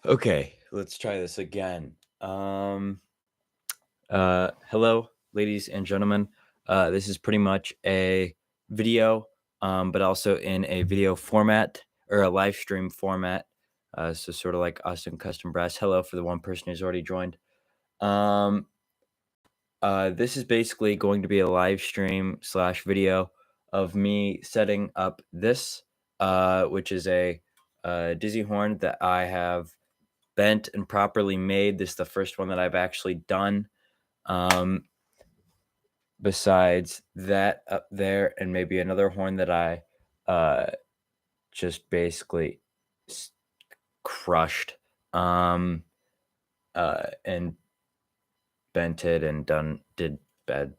Okay, let's try this again. Hello, ladies and gentlemen. This is pretty much a video, but also in a video format or a live stream format. So sort of like Austin Custom Brass. Hello for the one person who's already joined. Um, this is basically going to be a live stream slash video of me setting up this, which is a dizzy horn that I have bent and properly made. This is the first one that I've actually done. Besides that up there, and maybe another horn that I just basically crushed and bent it and did bad,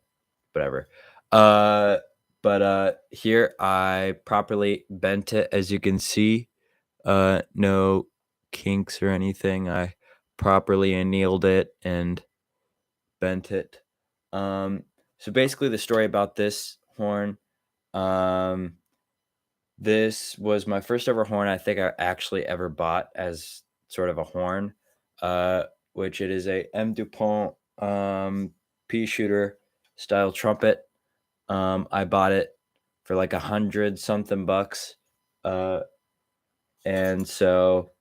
whatever. But here I properly bent it, as you can see. No kinks or anything. I properly annealed it and bent it. So basically the story about this horn, this was my first ever horn I think I actually ever bought as sort of a horn, which it is a M. Dupont pea shooter style trumpet. I bought it for like 100 something bucks. And so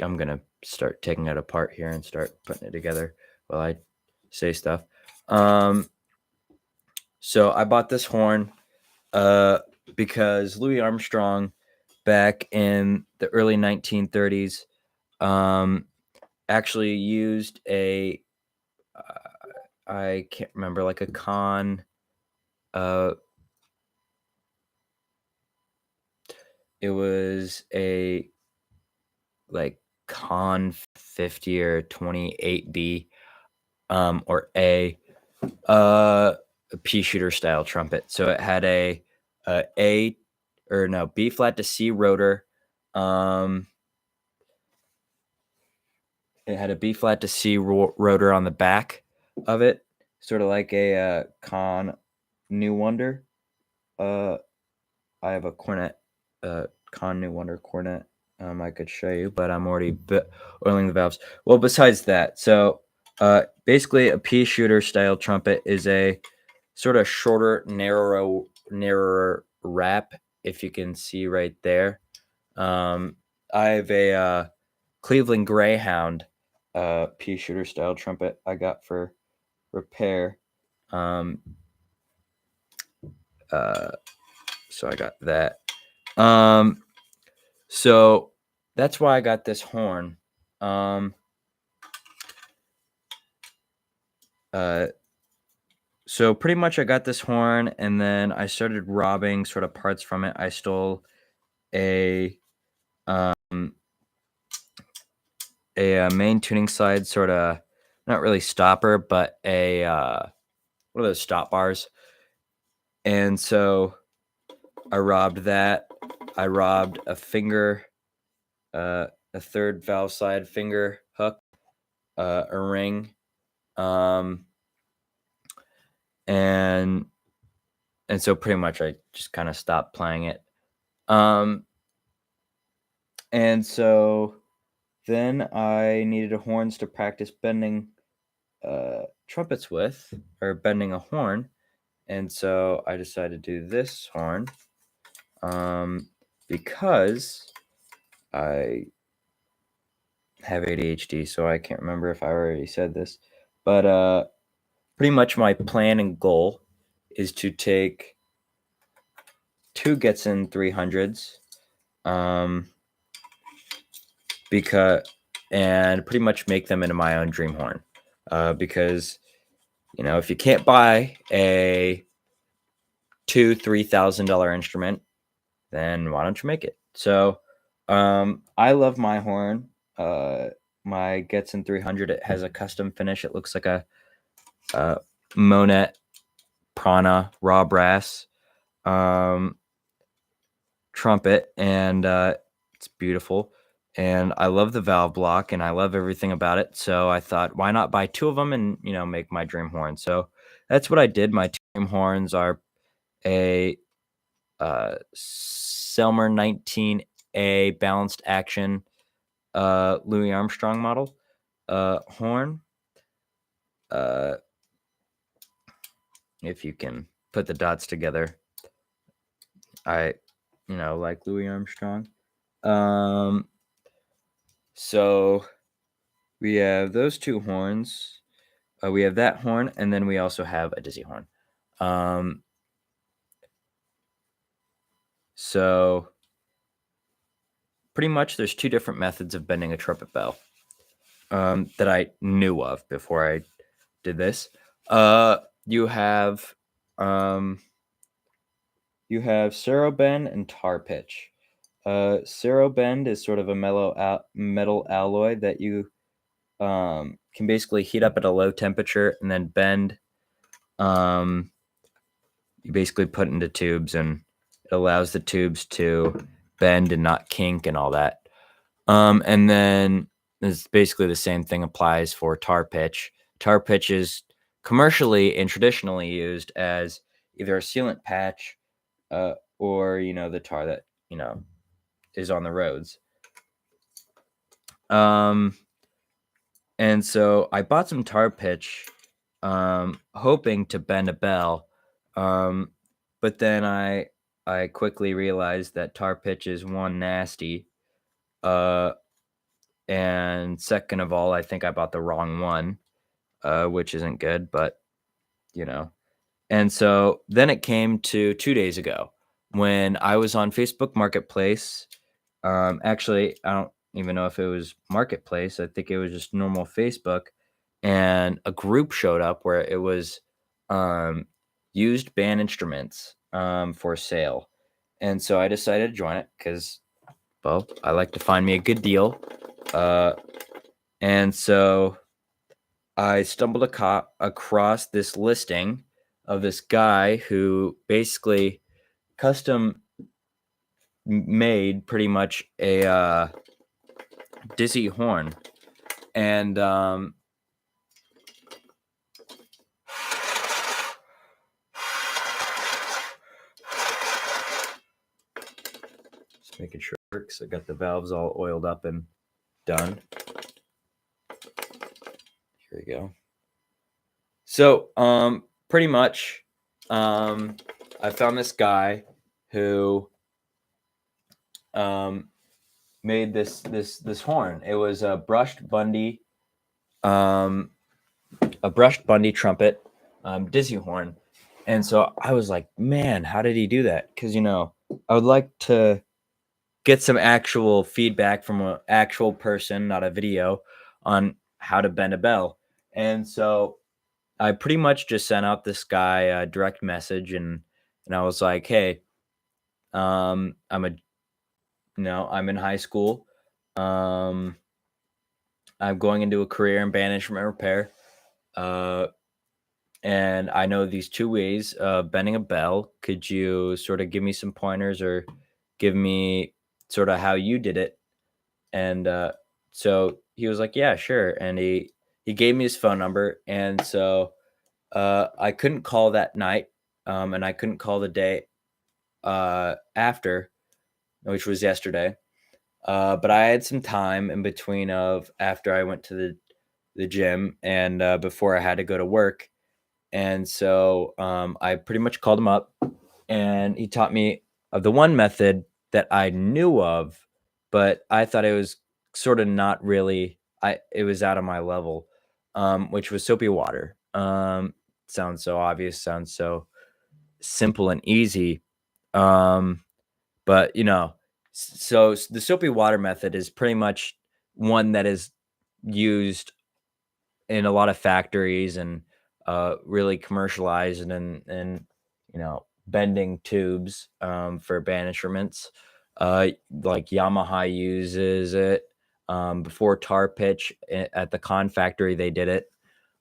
I'm gonna start taking it apart here and start putting it together while I say stuff. So I bought this horn because Louis Armstrong back in the early 1930s actually used a I can't remember, like a Con it was a like Con 50 or 28B or a pea shooter style trumpet. So it had a B flat to C rotor. It had a B flat to C rotor on the back of it, sort of like a Con New Wonder. I have a cornet, Con New Wonder cornet. I could show you, but I'm already oiling the valves. Well, besides that, so basically a pea shooter style trumpet is a sort of shorter, narrower wrap, if you can see right there. I have a Cleveland Greyhound pea shooter style trumpet I got for repair. So I got that. So that's why I got this horn. So pretty much I got this horn and then I started robbing sort of parts from it. I stole a main tuning slide, sort of not really stopper, but a one of those stop bars. And so I robbed that. I robbed a finger, a third valve slide finger hook, a ring, and so pretty much I just kind of stopped playing it. And so then I needed a horns to practice bending trumpets with, or bending a horn. And so I decided to do this horn because I have ADHD, so I can't remember if I already said this. But pretty much my plan and goal is to take two Getzen 300s and pretty much make them into my own dream horn. Because, you know, if you can't buy a $2,000-$3,000 instrument, then why don't you make it? So I love my horn. My Getzen 300, it has a custom finish. It looks like a Monet Prana raw brass trumpet, and it's beautiful. And I love the valve block, and I love everything about it. So I thought, why not buy two of them and, you know, make my dream horn? So that's what I did. My dream horns are a Selmer 19A balanced action Louis Armstrong model horn. If you can put the dots together, I like Louis Armstrong. So we have those two horns. We have that horn, and then we also have a dizzy horn. So pretty much there's two different methods of bending a trumpet bell that I knew of before I did this. You have Sarobend and tar pitch. Sarobend is sort of a metal alloy that you can basically heat up at a low temperature and then bend. You basically put into tubes, and it allows the tubes to bend and not kink and all that. And then it's basically the same thing applies for tar pitch. Tar pitch is commercially and traditionally used as either a sealant patch or the tar that is on the roads. And so I bought some tar pitch, hoping to bend a bell, but then I quickly realized that tar pitch is one, nasty, and second of all, I think I bought the wrong one, which isn't good, but And so then it came to 2 days ago when I was on Facebook Marketplace. Actually, I don't even know if it was Marketplace. I think it was just normal Facebook, and a group showed up where it was used band instruments for sale. And so I decided to join it because, well, I like to find me a good deal. And so I stumbled across this listing of this guy who basically custom made pretty much a dizzy horn. And just making sure it works. I got the valves all oiled up and done. Here we go. So pretty much I found this guy who made this horn. It was a brushed Bundy trumpet dizzy horn. And so I was like, man, how did he do that? Because I would like to get some actual feedback from an actual person, not a video, on how to bend a bell. And so I pretty much just sent out this guy a direct message, and I was like, hey, I'm in high school. I'm going into a career in band instrument repair. And I know these two ways of bending a bell. Could you sort of give me some pointers or give me sort of how you did it? And so he was like, yeah, sure. And he gave me his phone number. And so I couldn't call that night, and I couldn't call the day after, which was yesterday. But I had some time in between of after I went to the gym and before I had to go to work. And so I pretty much called him up, and he taught me of the one method that I knew of, but I thought it was sort of not really. It was out of my level, which was soapy water. Sounds so obvious, sounds so simple and easy, but so the soapy water method is pretty much one that is used in a lot of factories and really commercialized and bending tubes for band instruments. Like Yamaha uses it. Before tar pitch at the Con factory, they did it.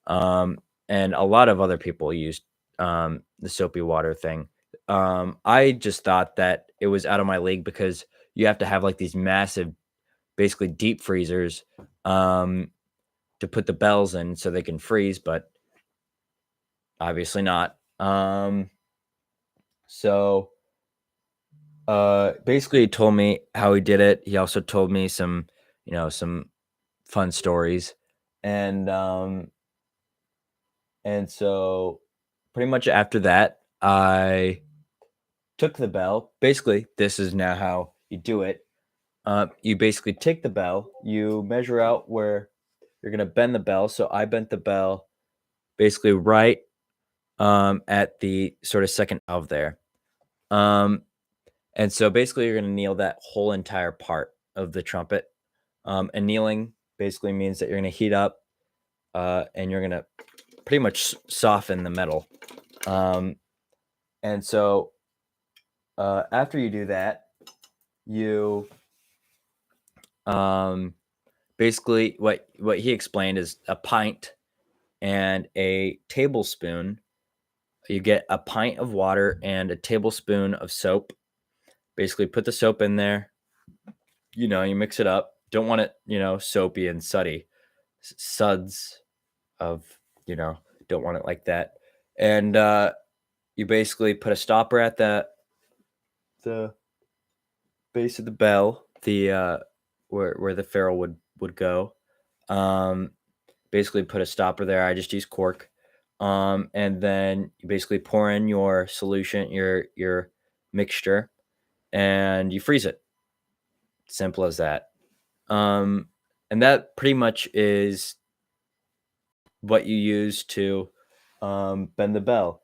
And a lot of other people used the soapy water thing. I just thought that it was out of my league because you have to have like these massive, basically deep freezers to put the bells in so they can freeze, but obviously not. So basically he told me how he did it. He also told me some some fun stories. And so pretty much after that, I took the bell. Basically, this is now how you do it. You basically take the bell, you measure out where you're going to bend the bell. So I bent the bell basically right at the sort of second valve there. And so basically, you're going to kneel that whole entire part of the trumpet. And kneeling basically means that you're going to heat up and you're going to pretty much soften the metal. And so after you do that, you basically what he explained is a pint and a tablespoon. You get a pint of water and a tablespoon of soap. Basically, put the soap in there. You mix it up. Don't want it, soapy and sudsy. Suds of, don't want it like that. And you basically put a stopper at the base of the bell, the where the ferrule would go. Basically put a stopper there. I just use cork. And then you basically pour in your solution, your mixture, and you freeze it. Simple as that. And that pretty much is what you use to bend the bell.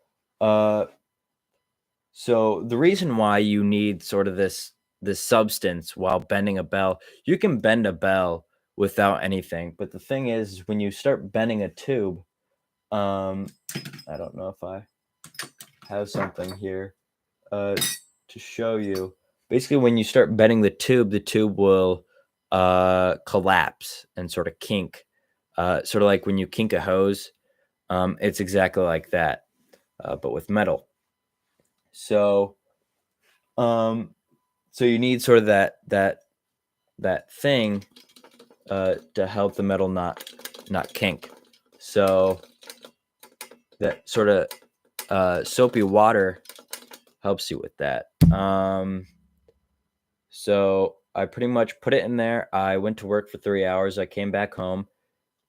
So the reason why you need sort of this substance while bending a bell, you can bend a bell without anything, but the thing is, when you start bending a tube, I don't know if I have something here to show you. Basically, when you start bending the tube will collapse and sort of kink, sort of like when you kink a hose. It's exactly like that, but with metal. So, so you need sort of that thing to help the metal not kink. So that sort of soapy water helps you with that. So I pretty much put it in there. I went to work for 3 hours. I came back home.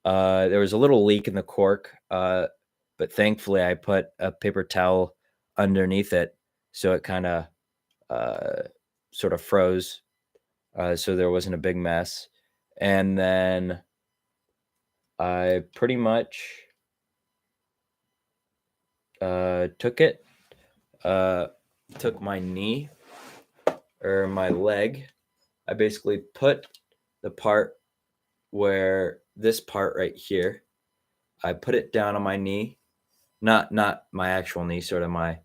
There was a little leak in the cork, but thankfully I put a paper towel underneath it, so it kind of sort of froze, so there wasn't a big mess. And then I pretty much took my knee or my leg. I basically put the part where this part right here, I put it down on my knee, not my actual knee, sort of my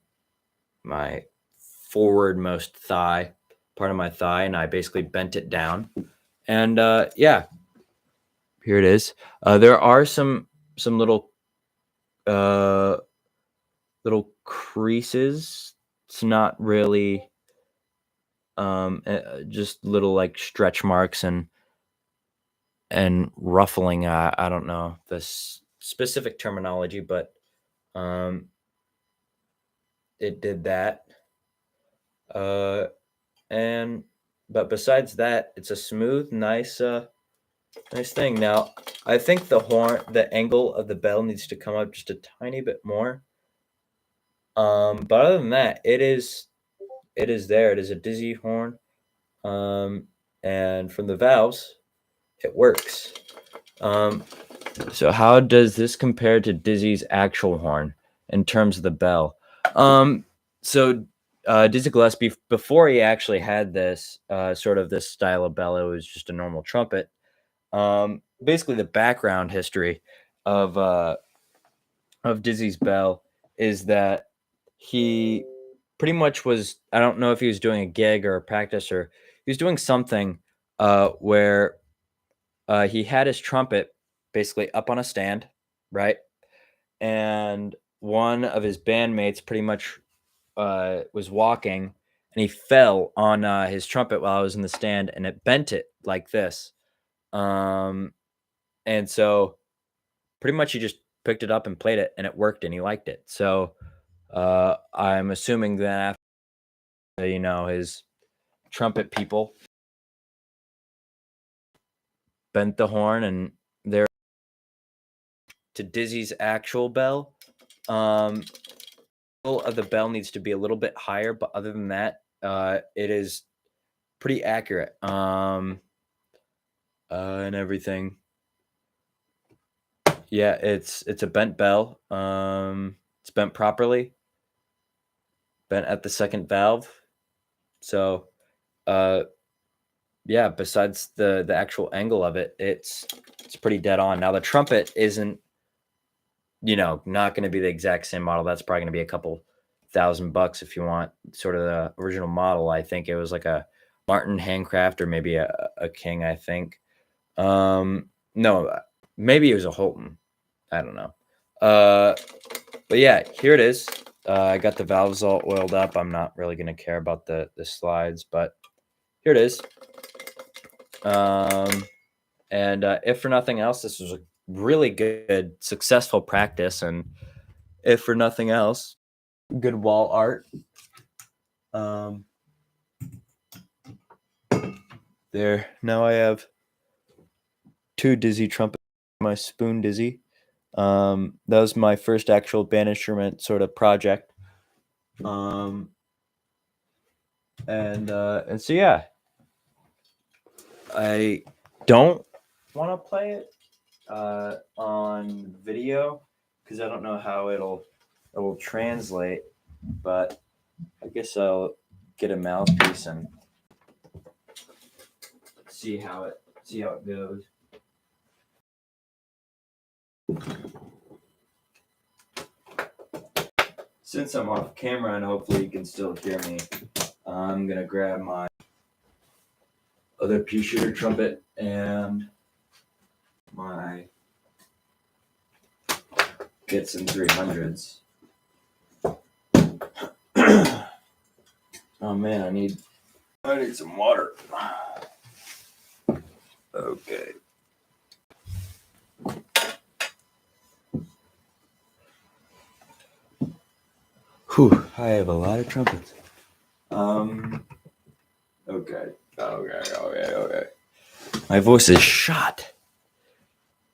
forwardmost thigh, part of my thigh, and I basically bent it down. And yeah, here it is. There are some little little creases. It's not really just little like stretch marks and ruffling. I don't know the specific terminology, but it did that. And but besides that, it's a smooth, nice thing. Now, I think the angle of the bell needs to come up just a tiny bit more. But other than that, it is there. It is a Dizzy horn. And from the valves, it works. So how does this compare to Dizzy's actual horn in terms of the bell? So Dizzy Gillespie, before he actually had this sort of this style of bell, it was just a normal trumpet. Basically, the background history of Dizzy's bell is that he pretty much was, I don't know if he was doing a gig or a practice, or he was doing something where he had his trumpet basically up on a stand, right? And one of his bandmates pretty much was walking, and he fell on his trumpet while I was in the stand, and it bent it like this. And so pretty much he just picked it up and played it, and it worked, and he liked it. So I'm assuming that after, his trumpet people bent the horn, and there to Dizzy's actual bell. Of the bell needs to be a little bit higher, but other than that, it is pretty accurate. And everything. Yeah, it's a bent bell. It's bent properly, bent at the second valve. So, yeah, besides the actual angle of it, it's pretty dead on. Now the trumpet isn't, not going to be the exact same model. That's probably going to be a couple $1,000 if you want sort of the original model. I think it was like a Martin Handcraft or maybe a King, I think. No, maybe it was a Holton. I don't know. But yeah, here it is. I got the valves all oiled up. I'm not really going to care about the slides, but here it is. And if for nothing else, this was a really good, successful practice. And if for nothing else, good wall art. There. Now I have 2 Dizzy trumpets, my Spoon Dizzy. That was my first actual band instrument sort of project. And so yeah, I don't want to play it on video because I don't know how it'll translate, but I guess I'll get a mouthpiece and see how it goes. Since I'm off camera and hopefully you can still hear me, I'm gonna grab my other pea shooter trumpet and my Gibson 300s. Oh man, I need some water. Okay. Whew, I have a lot of trumpets. Okay. My voice is shot.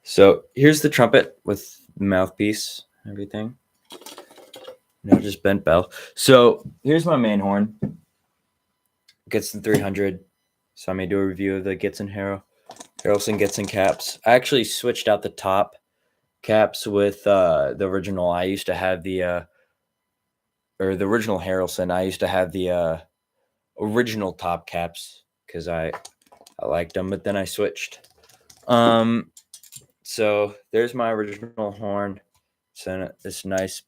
So here's the trumpet with the mouthpiece, everything. No, just bent bell. So here's my main horn. Gibson 300. So I may do a review of the Gibson Harrelson Gibson caps. I actually switched out the top caps with the original. I used to have the original Harrelson. I used to have the original top caps because I liked them, but then I switched. So there's my original horn. It's in this nice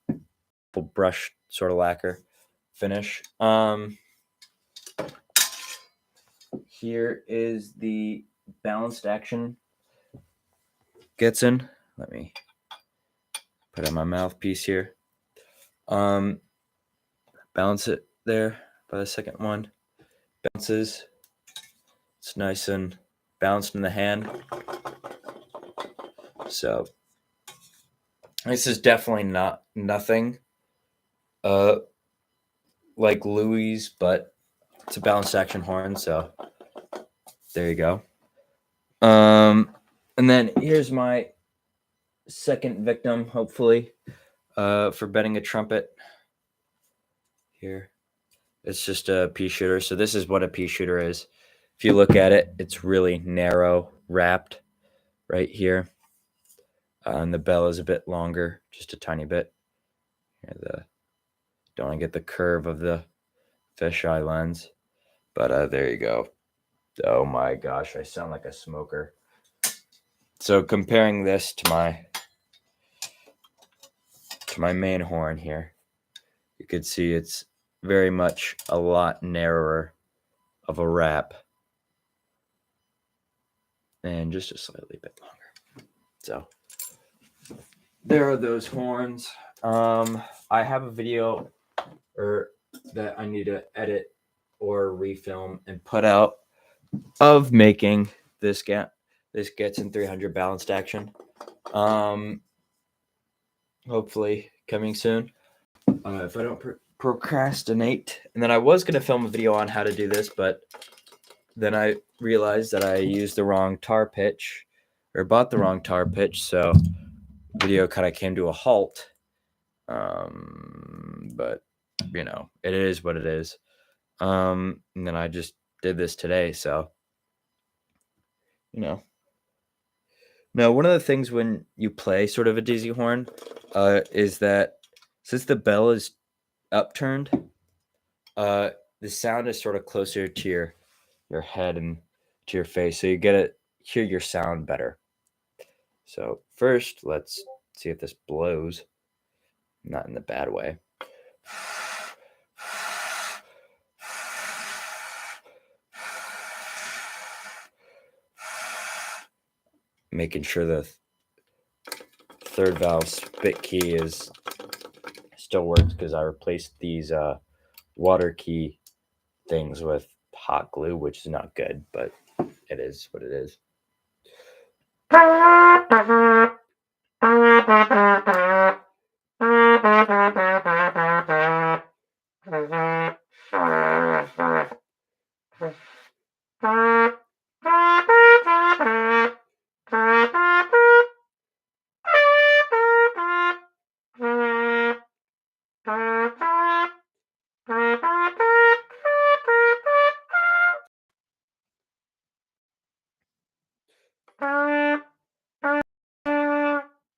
brush sort of lacquer finish. Here is the balanced action Gibson. Let me put on my mouthpiece here. Balance it there by the second one. Bounces. It's nice and balanced in the hand. So this is definitely nothing like Louis, but it's a balanced action horn, so there you go. And then here's my second victim, hopefully, for betting a trumpet. Here, it's just a pea shooter. So this is what a pea shooter is. If you look at it, it's really narrow, wrapped right here. And the bell is a bit longer, just a tiny bit. Here, don't want to get the curve of the fisheye lens, but there you go. Oh my gosh, I sound like a smoker. So comparing this to my main horn here, you could see it's very much a lot narrower of a wrap and just a slightly bit longer. So there are those horns. I have a video that I need to edit or refilm and put out of making this Gibson 300 balanced action. Hopefully coming soon. If I don't procrastinate. And then I was going to film a video on how to do this, but then I realized that I used the wrong tar pitch, or bought the wrong tar pitch, so video kind of came to a halt. But you know, it is what it is. And then I just did this today, so you know. Now, one of the things when you play sort of a dizzy horn, is that since the bell is upturned, the sound is sort of closer to your head and to your face, so you get to hear your sound better. So first, let's see if this blows, not in the bad way. Making sure the third valve spit key is still works, because I replaced these water key things with hot glue, which is not good, but it is what it is.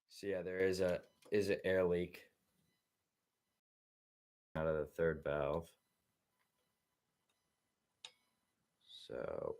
So yeah, there is an air leak out of the third valve. So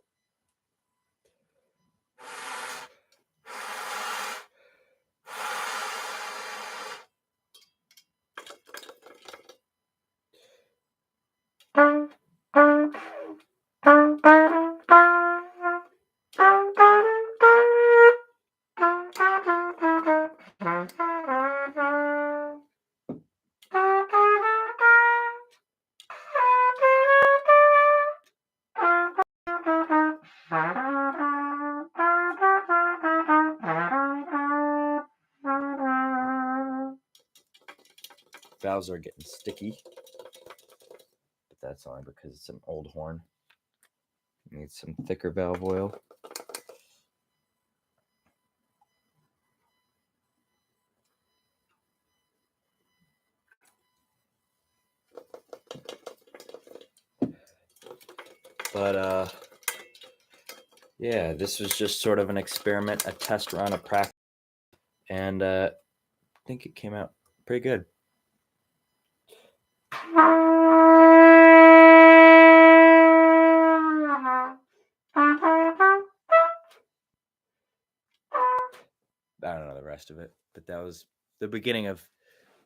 valves are getting sticky, but that's only because it's an old horn. Need some thicker valve oil. But yeah, this was just sort of an experiment, a test run, a practice, and I think it came out pretty good. I don't know the rest of it, but that was the beginning of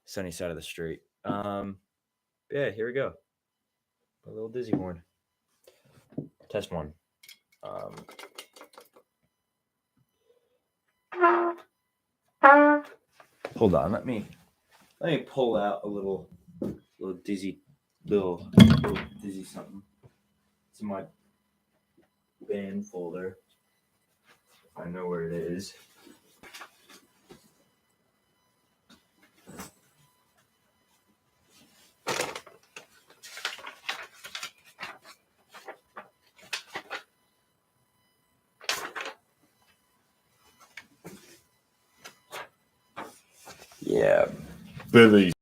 Sunny Side of the Street. Yeah, here we go. A little dizzy horn. Test one. Hold on, let me pull out a little dizzy something. It's in my band folder. I know where it is. Yeah, Billy.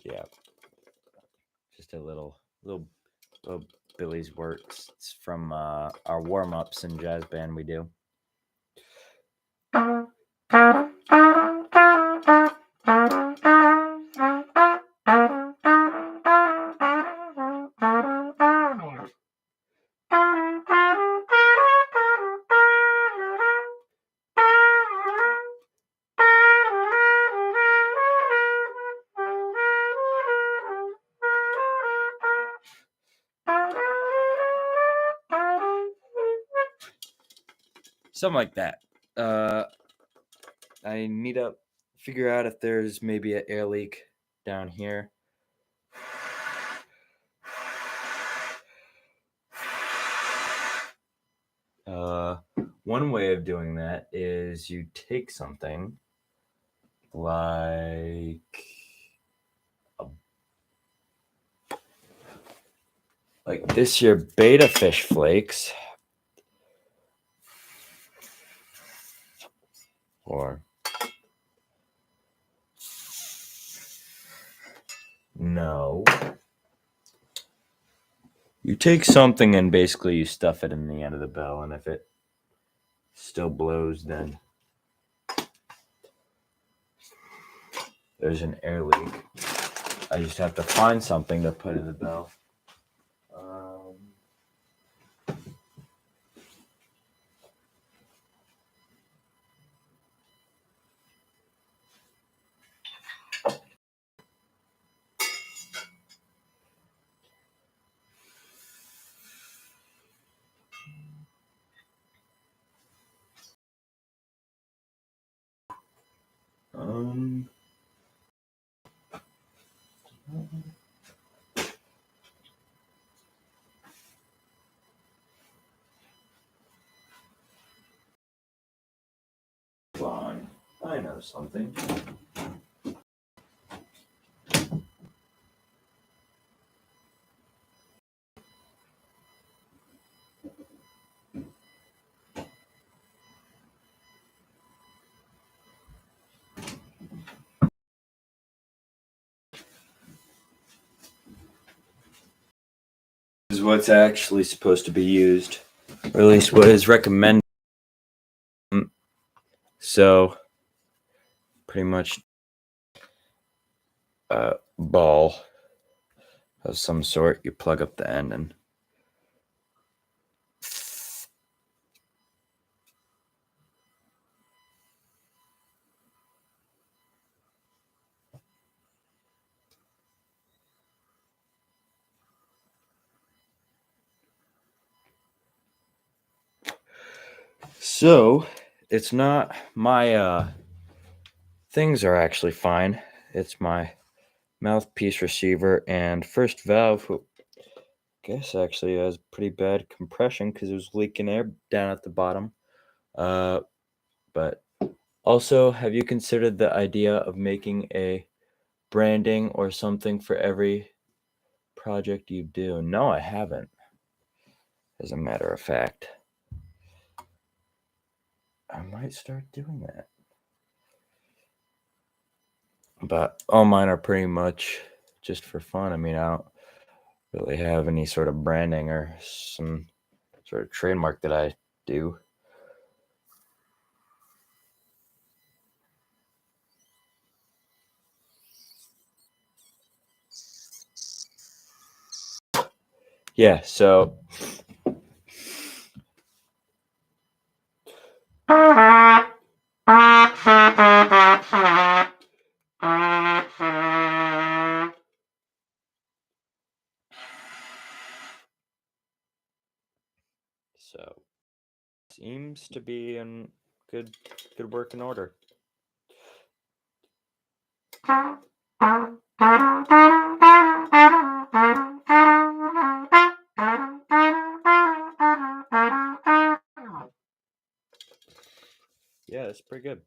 Yeah, just a little Billy's works. It's from our warm-ups in jazz band we do. Something like that. I need to figure out if there's maybe an air leak down here. One way of doing that is you take something like this here beta fish flakes, or no, you take something and basically you stuff it in the end of the bell, and if it still blows, then there's an air leak. I just have to find something to put in the bell. Fine. I know something. This is what's actually supposed to be used, or at least what is recommended. So, pretty much a ball of some sort. You plug up the end and so it's not my things are actually fine. It's my mouthpiece receiver and first valve, who I guess actually has pretty bad compression because it was leaking air down at the bottom. But also, have you considered the idea of making a branding or something for every project you do? No, I haven't. As a matter of fact, I might start doing that. But all mine are pretty much just for fun. I mean, I don't really have any sort of branding or some sort of trademark that I do. Yeah, so seems to be in good working order. Yeah, it's pretty good.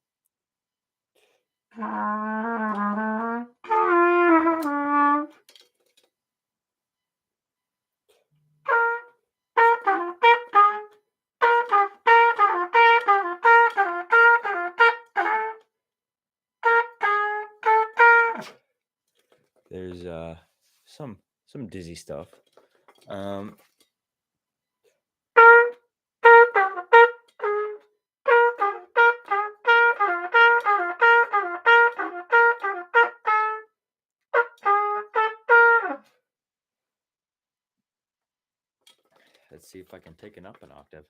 There's some dizzy stuff. Let's see if I can take it up an octave.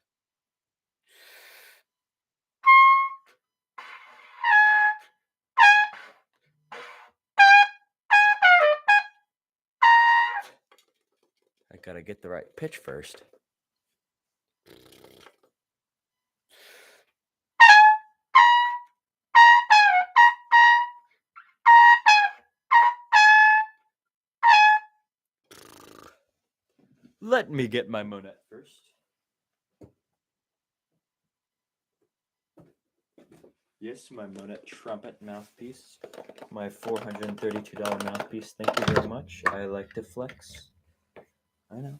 I gotta get the right pitch first. Let me get my Monette first. Yes, my Monette trumpet mouthpiece. My $432 mouthpiece. Thank you very much. I like to flex. I know.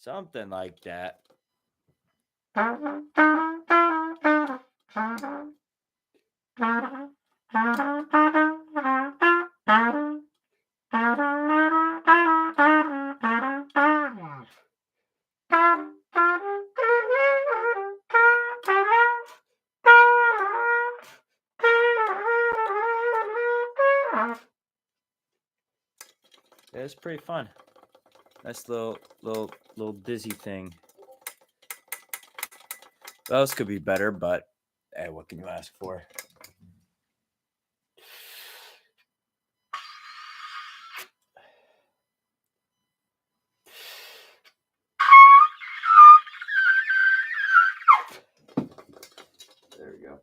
Something like that. Yeah, it's pretty fun. Nice little dizzy thing. Those could be better, but hey, what can you ask for? There we go.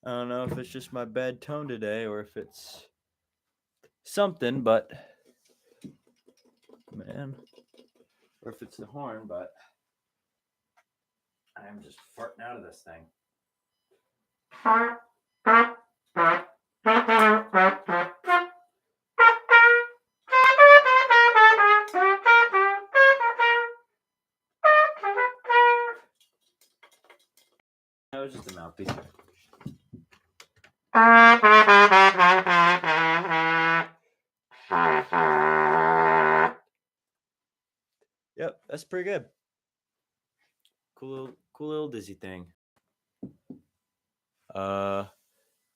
I don't know if it's just my bad tone today or if it's something, but man, or if it's the horn, but I'm just farting out of this thing. That was just a mouthpiece. Yep, that's pretty good. Cool little dizzy thing.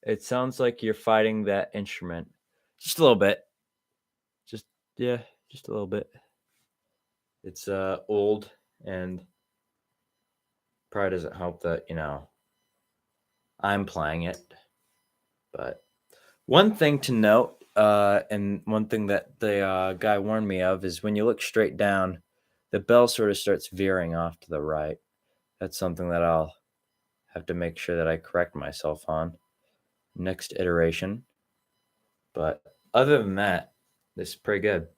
It sounds like you're fighting that instrument. Just a little bit. Just a little bit. It's old and probably doesn't help that, I'm playing it. But one thing to note, and one thing that the guy warned me of is when you look straight down, the bell sort of starts veering off to the right. That's something that I'll have to make sure that I correct myself on next iteration. But other than that, this is pretty good.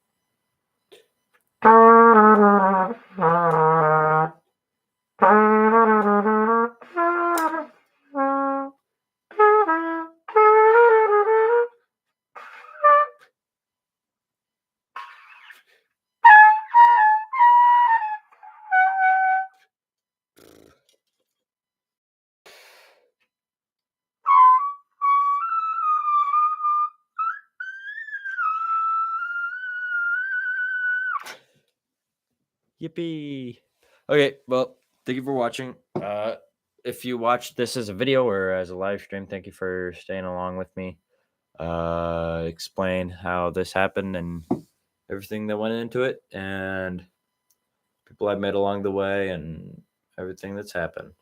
Yippee! Okay, well, thank you for watching. If you watched this as a video or as a live stream, thank you for staying along with me. Explain how this happened and everything that went into it. And people I've met along the way, and everything that's happened.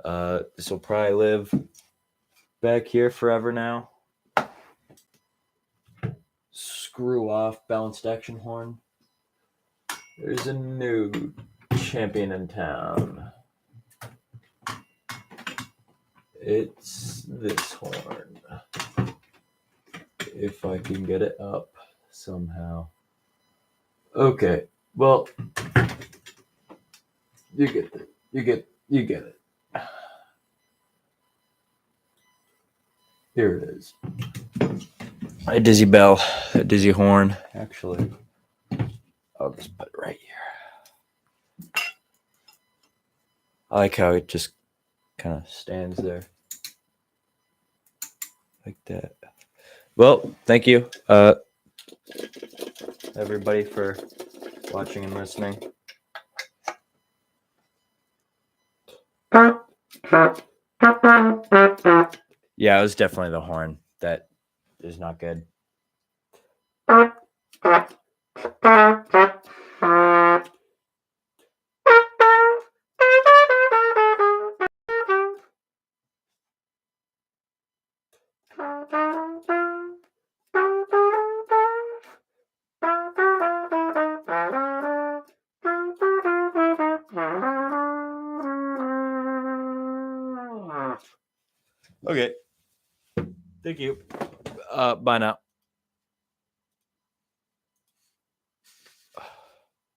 This will probably live back here forever now. Screw off, balanced action horn. There's a new champion in town. It's this horn. If I can get it up somehow. Okay, well, you get it. You get it. Here it is. A dizzy bell, a dizzy horn. Actually, I'll just put it right here. I like how it just kind of stands there. Like that. Well, thank you, everybody, for watching and listening. Yeah, it was definitely the horn that is not good. Okay. Thank you. Bye now.